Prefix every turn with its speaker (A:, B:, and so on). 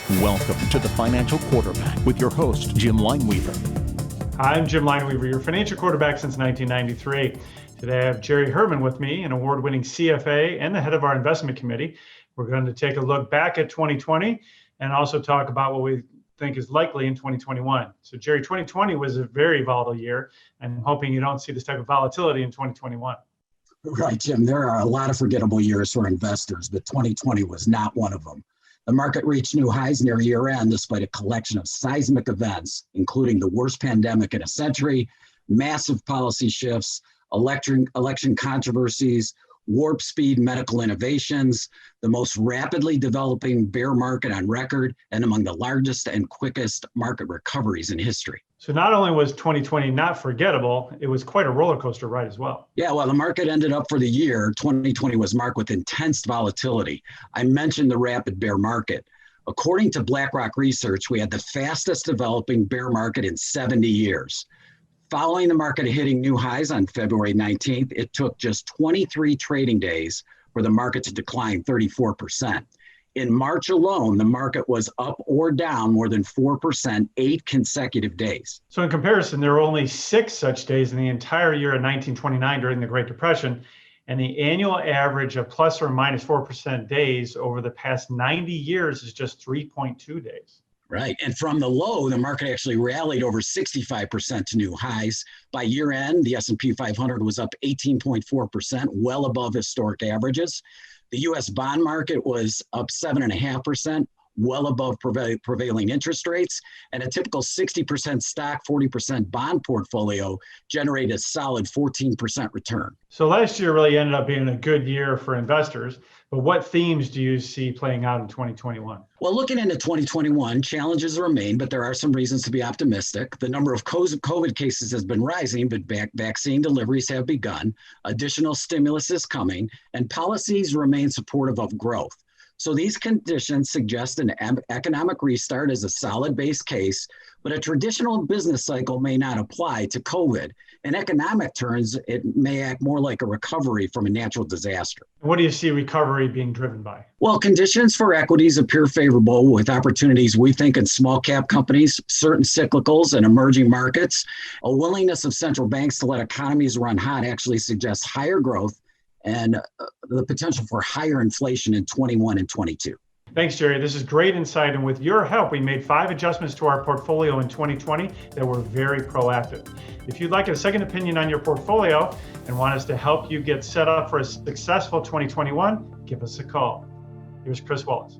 A: Welcome to the Financial Quarterback with your host, Jim Lineweaver.
B: I'm Jim Lineweaver, your financial quarterback since 1993. Today I have Jerry Herman with me, an award-winning CFA and the head of our investment committee. We're going to take a look back at 2020 and also talk about what we think is likely in 2021. So Jerry, 2020 was a very volatile year. I'm hoping you don't see this type of volatility in 2021.
C: Right, Jim. There are a lot of forgettable years for investors, but 2020 was not one of them. The market reached new highs near year-end despite a collection of seismic events, including the worst pandemic in a century, massive policy shifts, election controversies, warp speed medical innovations, the most rapidly developing bear market on record, and among the largest and quickest market recoveries in history.
B: So not only was 2020 not forgettable, it was quite a roller coaster ride as well.
C: Yeah, well, the market ended up for the year. 2020 was marked with intense volatility. I mentioned the rapid bear market. According to BlackRock Research, we had the fastest developing bear market in 70 years. Following the market hitting new highs on February 19th, it took just 23 trading days for the market to decline 34%. In March alone, the market was up or down more than 4%, 8 consecutive days.
B: So in comparison, there were only 6 such days in the entire year of 1929 during the Great Depression, and the annual average of plus or minus 4% days over the past 90 years is just 3.2 days.
C: Right. And from the low, the market actually rallied over 65% to new highs. By year end, the S&P 500 was up 18.4%, well above historic averages. The U.S. bond market was up 7.5%, well above prevailing interest rates. And a typical 60% stock, 40% bond portfolio generated a solid 14% return.
B: So last year really ended up being a good year for investors. But what themes do you see playing out in 2021?
C: Well, looking into 2021, challenges remain, but there are some reasons to be optimistic. The number of COVID cases has been rising, but vaccine deliveries have begun. Additional stimulus is coming, and policies remain supportive of growth. So these conditions suggest an economic restart as a solid base case, but a traditional business cycle may not apply to COVID. In economic terms, it may act more like a recovery from a natural disaster.
B: What do you see recovery being driven by?
C: Well, conditions for equities appear favorable with opportunities we think in small cap companies, certain cyclicals and emerging markets. A willingness of central banks to let economies run hot actually suggests higher growth and the potential for higher inflation in 21 and 22.
B: Thanks, Jerry. This is great insight. And with your help, we made 5 adjustments to our portfolio in 2020 that were very proactive. If you'd like a second opinion on your portfolio and want us to help you get set up for a successful 2021, give us a call. Here's Chris Wallace.